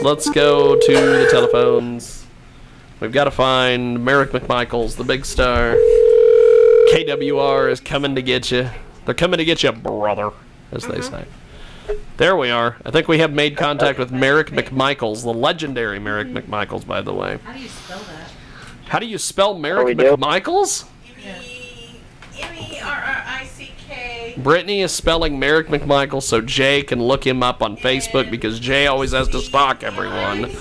Let's go to the telephones. We've got to find Merrick McMichaels, the big star. KWR is coming to get you. They're coming to get you, brother, as they say. There we are. I think we have made contact with Merrick McMichaels, the legendary Merrick McMichaels, by the way. How do you spell that? How do you spell Merrick McMichaels? M-E-R-R-I-C-K. Brittany is spelling Merrick McMichaels so Jay can look him up on Facebook because Jay always has to stalk everyone.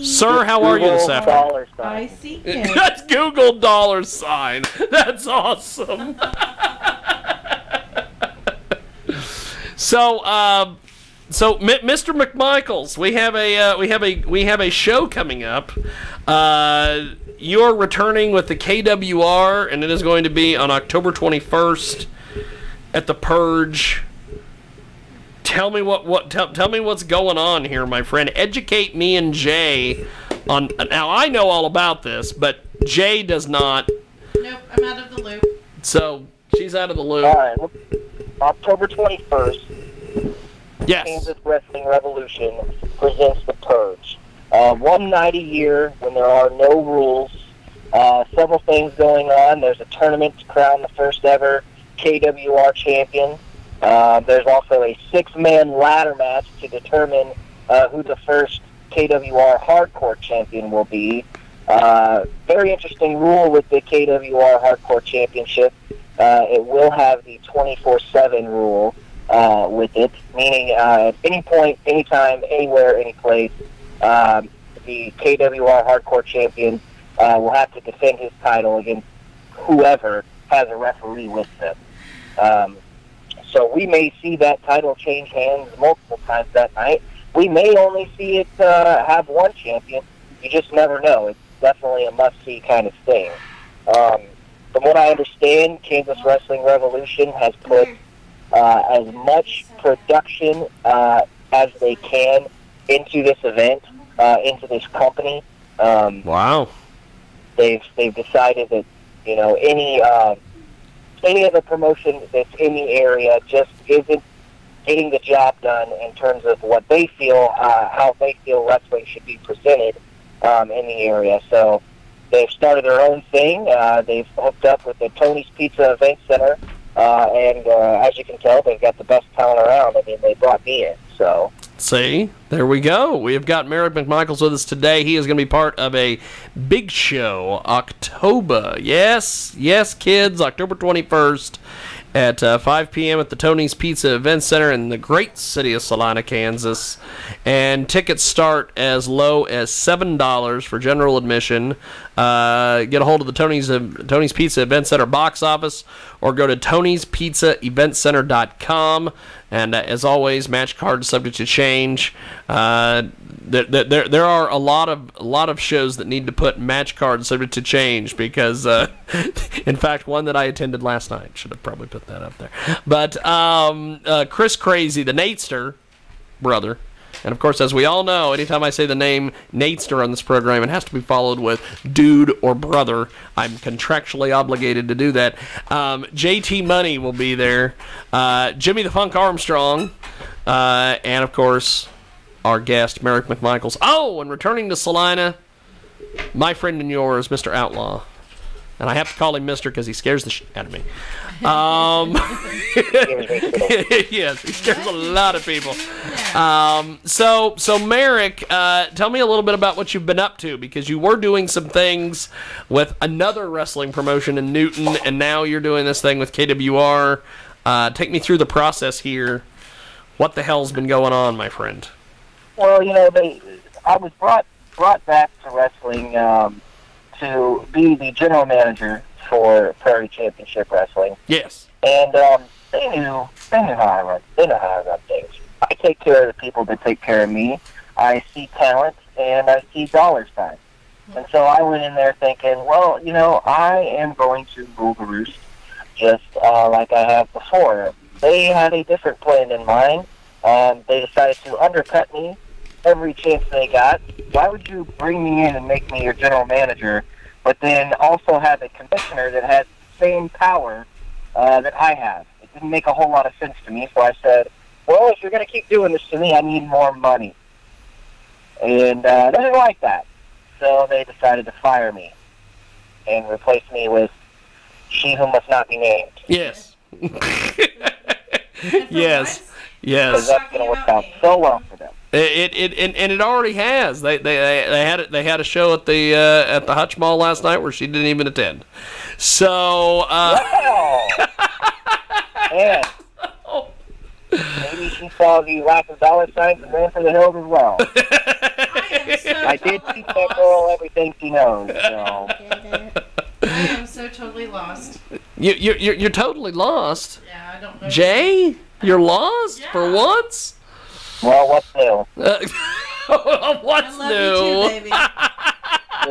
Sir, how are you this afternoon? I-C-K. That's Google $sign. That's awesome. So, Mr. McMichaels, we have a show coming up. You're returning with the KWR, and it is going to be on October 21st at the Purge. Tell me tell me what's going on here, my friend. Educate me and Jay on. Now I know all about this, but Jay does not. Nope, I'm out of the loop. So she's out of the loop. All right, October 21st. Yes. Kansas Wrestling Revolution presents the Purge. One night a year when there are no rules. Several things going on. There's a tournament to crown the first ever KWR champion. There's also a 6-man ladder match to determine who the first KWR hardcore champion will be. Very interesting rule with the KWR hardcore championship. It will have the 24/7 rule with it, meaning at any point, anytime, anywhere, any place, the KWR hardcore champion will have to defend his title against whoever has a referee with them. So we may see that title change hands multiple times that night. We may only see it have one champion. You just never know. It's definitely a must-see kind of thing. From what I understand, Kansas Wrestling Revolution has put as much production as they can into this event, into this company. Wow. They've decided that, you know, any other promotion that's in the area just isn't getting the job done in terms of what they feel, how they feel wrestling should be presented in the area. So they've started their own thing. They've hooked up with the Tony's Pizza Event Center, and as you can tell, they've got the best talent around. I mean, they brought me in, so... See, there we go. We have got Merrick McMichaels with us today. He is going to be part of a big show, October. Yes, kids, October 21st at 5 p.m. at the Tony's Pizza Event Center in the great city of Salina, Kansas. And tickets start as low as $7 for general admission. Get a hold of the Tony's Pizza Event Center box office or go to Tony'sPizzaEventCenter.com. And as always, match cards subject to change. There are a lot of shows that need to put match cards subject to change because, in fact, one that I attended last night, should have probably put that up there. But Chris Crazy, the Natester brother, and of course, as we all know, anytime I say the name Natester on this program, it has to be followed with dude or brother. I'm contractually obligated to do that. JT Money will be there. Jimmy the Funk Armstrong. And, of course, our guest, Merrick McMichaels. Oh, and returning to Salina, my friend and yours, Mr. Outlaw. And I have to call him Mr. because he scares the shit out of me. Yes, he scares a lot of people. So Merrick, tell me a little bit about what you've been up to, because you were doing some things with another wrestling promotion in Newton, and now you're doing this thing with KWR. Take me through the process here. What the hell's been going on, my friend? Well, you know, I was brought back to wrestling to be the general manager for Prairie Championship Wrestling. Yes. And they knew how I run things. I take care of the people that take care of me. I see talent and I see dollar signs. And so I went in there thinking, well, you know, I am going to rule the roost just like I have before. They had a different plan in mind. They decided to undercut me every chance they got. Why would you bring me in and make me your general manager, but then also have a commissioner that has the same power that I have? It didn't make a whole lot of sense to me, so I said, well, if you're going to keep doing this to me, I need more money. And they didn't like that. So they decided to fire me and replace me with she who must not be named. Yes. And for Yes. once, Because Yes. that's going to work out so well for them. It already has. They had a show at the Hutch Mall last night where she didn't even attend. So Wow! Man. Maybe she saw the lack of dollar signs and ran for the hills as well. I did teach that girl everything she knows. So. I am so totally lost. you're totally lost. Yeah, I don't know. Jay, you're lost for Yeah. once. Well, what's new? What's I love new? you too, baby.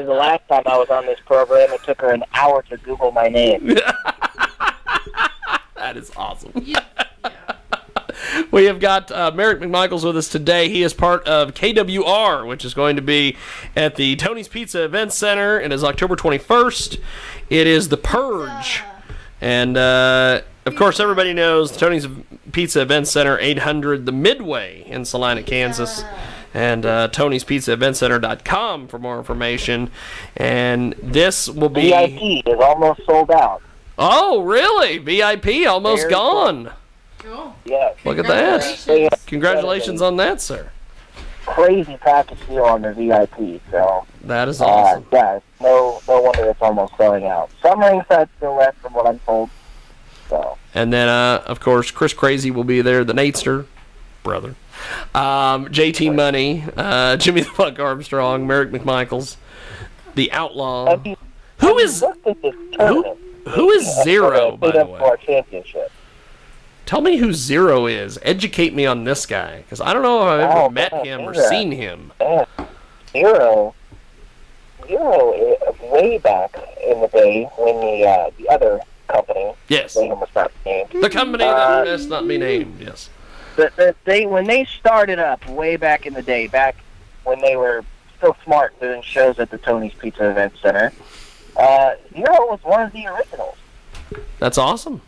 The last time I was on this program, it took her an hour to Google my name. That is awesome. Yeah. We have got Merrick McMichaels with us today. He is part of KWR, which is going to be at the Tony's Pizza Event Center, and is October 21st. It is The Purge. And, of course, everybody knows the Tony's Pizza Event Center, 800 The Midway in Salina, Kansas. And Tony'sPizzaEventCenter.com for more information. And this will be... VIP is almost sold out. Oh, really? VIP almost Very gone. Cool. Yes. Look at that. Congratulations. Congratulations on that, sir. Crazy package deal on the VIP, so... That is awesome. Yeah, no wonder it's almost selling out. Some ringside still left from what I'm told. So. And then, of course, Chris Crazy will be there, the Natester brother. JT Money, Jimmy the Buck Armstrong, Merrick McMichaels, the Outlaw. Who is Zero, by the way? For our championship. Tell me who Zero is. Educate me on this guy, because I don't know if I've ever met him or seen him. Man, Zero, way back in the day when the other company, Yes. name was not named. The company that must not be named, yes. When they started up way back in the day, back when they were still smart doing shows at the Tony's Pizza Event Center, Zero was one of the originals. That's awesome.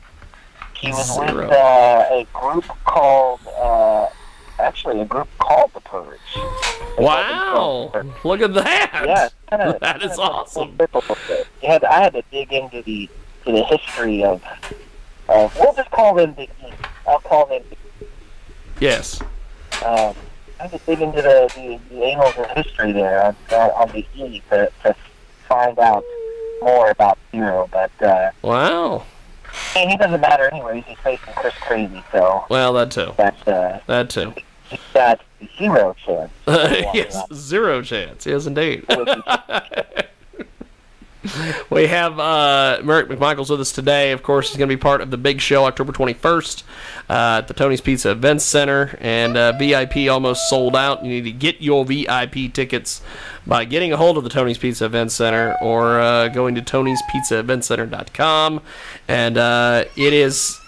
He was Zero. with a group called The Purge. Wow. Look at that. Yeah, That is awesome. I had to dig into the history of we'll just call them Big E. I'll call them Big E. Yes. I had to dig into the annals of history there on the E to find out more about Zero, but Wow. and he doesn't matter anyways. He's facing Chris Crazy, so Well, that too. that's That too. he's got zero chance. Yes, zero chance. Yes, indeed. We have Merrick McMichaels with us today. Of course, he's going to be part of the big show October 21st at the Tony's Pizza Event Center. And VIP almost sold out. You need to get your VIP tickets by getting a hold of the Tony's Pizza Event Center or going to Tony'sPizzaEventCenter.com. And it is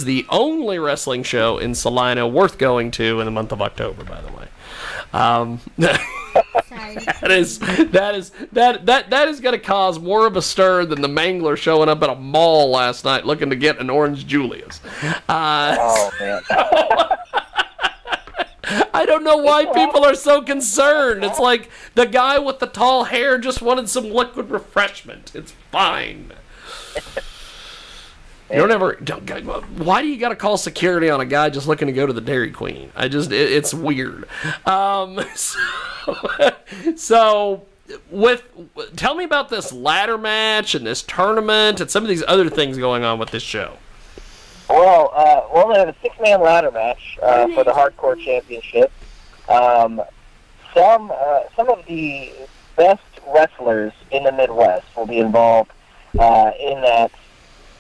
the only wrestling show in Salina worth going to in the month of October, by the way. That is going to cause more of a stir than the Mangler showing up at a mall last night looking to get an Orange Julius. Oh man. I don't know why people are so concerned. It's like the guy with the tall hair just wanted some liquid refreshment. It's fine. You don't ever. Why do you got to call security on a guy just looking to go to the Dairy Queen? It's weird. So tell me about this ladder match and this tournament and some of these other things going on with this show. Well, they have a 6-man ladder match for the Hardcore Championship. Some of the best wrestlers in the Midwest will be involved in that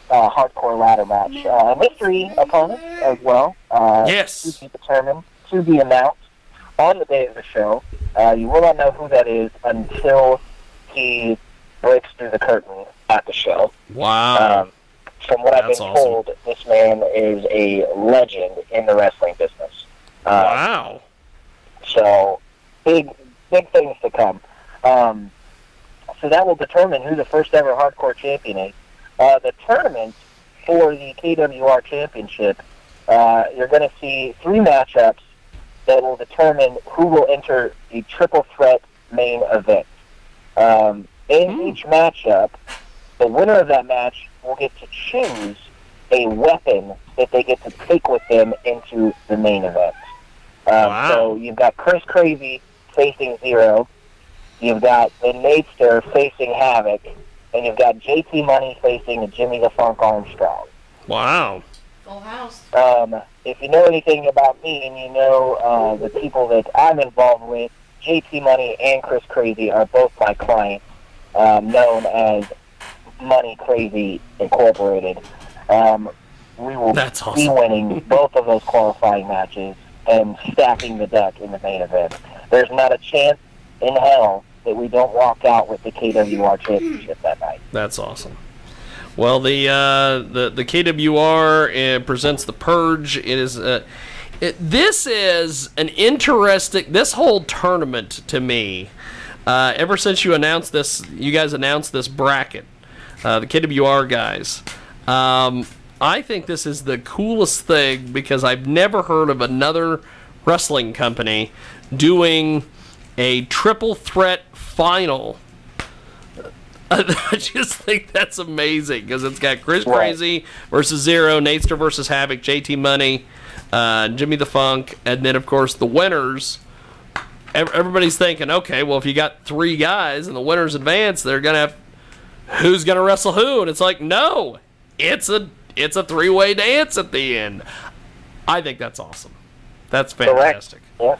hardcore ladder match. Mystery opponents as well. Yes. To be determined, to be announced on the day of the show. You will not know who that is until he breaks through the curtain at the show. Wow. From what I've That's been awesome. told, this man is a legend in the wrestling business. Wow. So, big things to come. So that will determine who the first ever hardcore champion is. The tournament for the KWR Championship, you're going to see 3 matchups that will determine who will enter the triple threat main event. In each matchup, the winner of that match will get to choose a weapon that they get to take with them into the main event. Wow. So you've got Chris Crazy facing Zero, you've got the Nadester facing Havoc, and you've got JT Money facing Jimmy the Funk Armstrong. Wow. Full house. If you know anything about me and you know the people that I'm involved with, JT Money and Chris Crazy are both my clients, known as Money Crazy Incorporated. We will That's awesome. be winning both of those qualifying matches and stacking the deck in the main event. There's not a chance in hell that we don't walk out with the KWR championship that night. That's awesome. Well, the KWR presents the Purge. It is this is an interesting. This whole tournament to me, ever since you guys announced this bracket, the KWR guys. I think this is the coolest thing because I've never heard of another wrestling company doing a triple threat final. I just think that's amazing because it's got Chris Crazy versus Zero, Nadester versus Havoc, JT Money, Jimmy the Funk, and then of course the winners. Everybody's thinking, okay, well if you got 3 guys and the winners advance, they're gonna have who's gonna wrestle who, and it's like no, it's a 3-way dance at the end. I think that's awesome. That's fantastic. Yeah.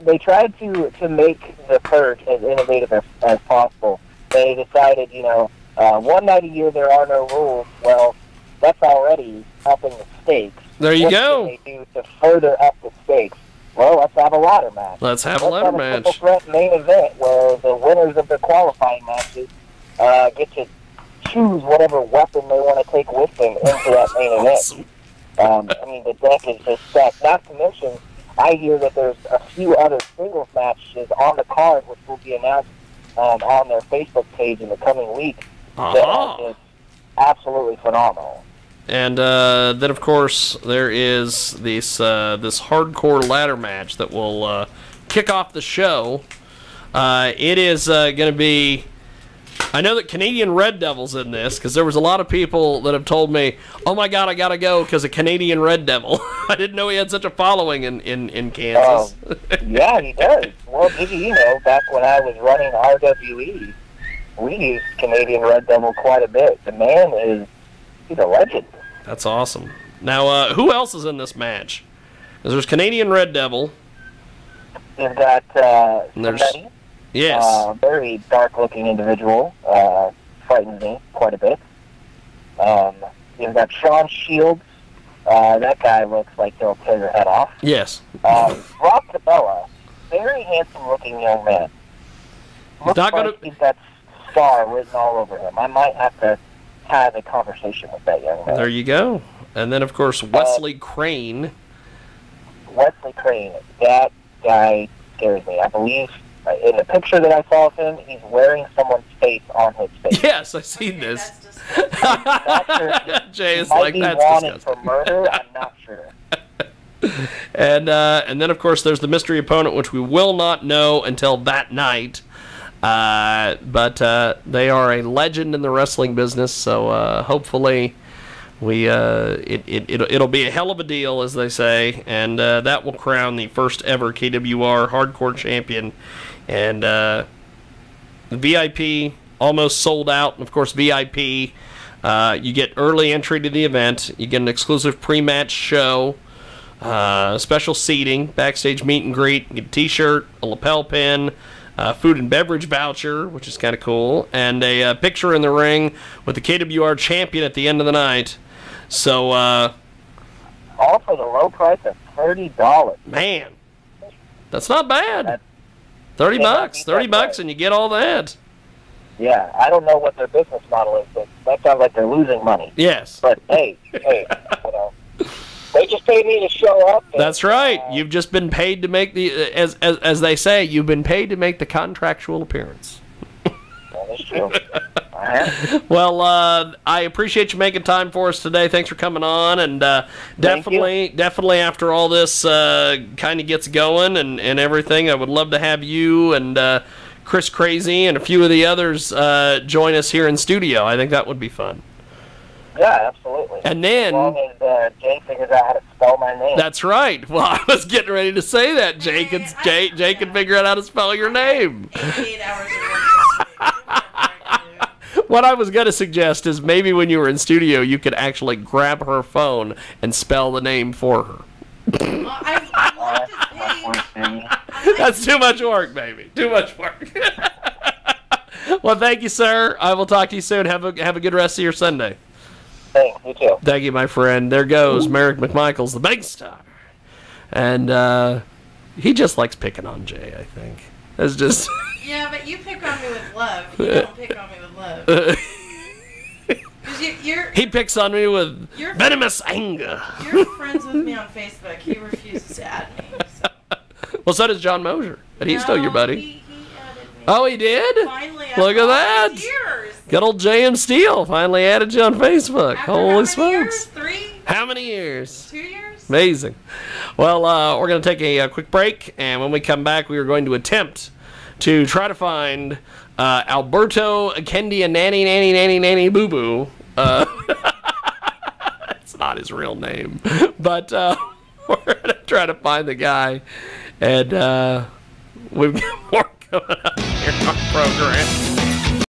They tried to make the Purge as innovative as possible. They decided, one night a year there are no rules. Well, that's already upping the stakes. There you go. What can they do to further up the stakes? Well, let's have a ladder match. Let's have a ladder match. Triple threat main event where the winners of the qualifying matches get to choose whatever weapon they want to take with them into that main event. The deck is just stacked. Not to mention, I hear that there's a few other singles matches on the card which will be announced on their Facebook page in the coming week that are just absolutely phenomenal. And then, of course, there is this hardcore ladder match that will kick off the show. It is going to be... I know that Canadian Red Devil's in this because there was a lot of people that have told me, oh my God, I got to go because of Canadian Red Devil. I didn't know he had such a following in Kansas. Yeah, he does. Well, Jiggy, back when I was running RWE, we used Canadian Red Devil quite a bit. The man he's a legend. That's awesome. Now, who else is in this match? Because there's Canadian Red Devil. You've got somebody. Yes. Very dark-looking individual. Frightens me quite a bit. You've got Sean Shields. That guy looks like he'll tear your head off. Yes. Rob Cabela, very handsome-looking young man. Looks he's got star written all over him. I might have to have a conversation with that young man. There you go. And then, of course, Wesley Crane. Wesley Crane. That guy scares me. I believe... in the picture that I saw of him, he's wearing someo's face on his face. Yes, I've seen this. Jay is like, that's wanted disgusting. For murder, I'm not sure. And then, of course, there's the mystery opponent, which we will not know until that night. But they are a legend in the wrestling business, so hopefully it'll be a hell of a deal, as they say, and that will crown the first ever KWR Hardcore Champion. And the VIP almost sold out. And of course, VIP, you get early entry to the event. You get an exclusive pre-match show, special seating, backstage meet and greet. You get a T-shirt, a lapel pin, food and beverage voucher, which is kind of cool, and a picture in the ring with the KWR champion at the end of the night. So, all for the low price of $30. Man, that's not bad. 30 bucks, 30 bucks, and you get all that. Yeah, I don't know what their business model is, but that sounds like they're losing money. Yes. But hey, they just paid me to show up. And, that's right. You've just been paid to make the, as they say, you've been paid to make the contractual appearance. That is true. Well, I appreciate you making time for us today. Thanks for coming on, and definitely after all this kind of gets going and everything, I would love to have you and Chris Crazy and a few of the others join us here in studio. I think that would be fun. Yeah, absolutely. And then, as long as Jay figures out how to spell my name. That's right. Well, I was getting ready to say that. Jay can figure out how to spell your name. 88 hours of work. What I was going to suggest is maybe when you were in studio, you could actually grab her phone and spell the name for her. That's too much work, baby. Too much work. Well, thank you, sir. I will talk to you soon. Have a good rest of your Sunday. Thanks, you too. Thank you, my friend. There goes Merrick McMichaels, the big star. And he just likes picking on Jay, I think. That's just... Yeah, but you pick on me with love. You don't pick on me with love. He picks on me with venomous anger. You're friends with me on Facebook. He refuses to add me. So. Well, so does John Mosier. And he's still your buddy. He added me. Oh, he did? Finally, look at that. Years. Good old J.M. Steele finally added you on Facebook. After Holy how many smokes. Years? 3? How many years? 2 years? Amazing. Well, we're going to take a quick break, and when we come back, we are going to attempt to try to find Alberto Kendia Nanny Boo Boo. It's not his real name, but we're going to try to find the guy, and we've got more coming up here on our program.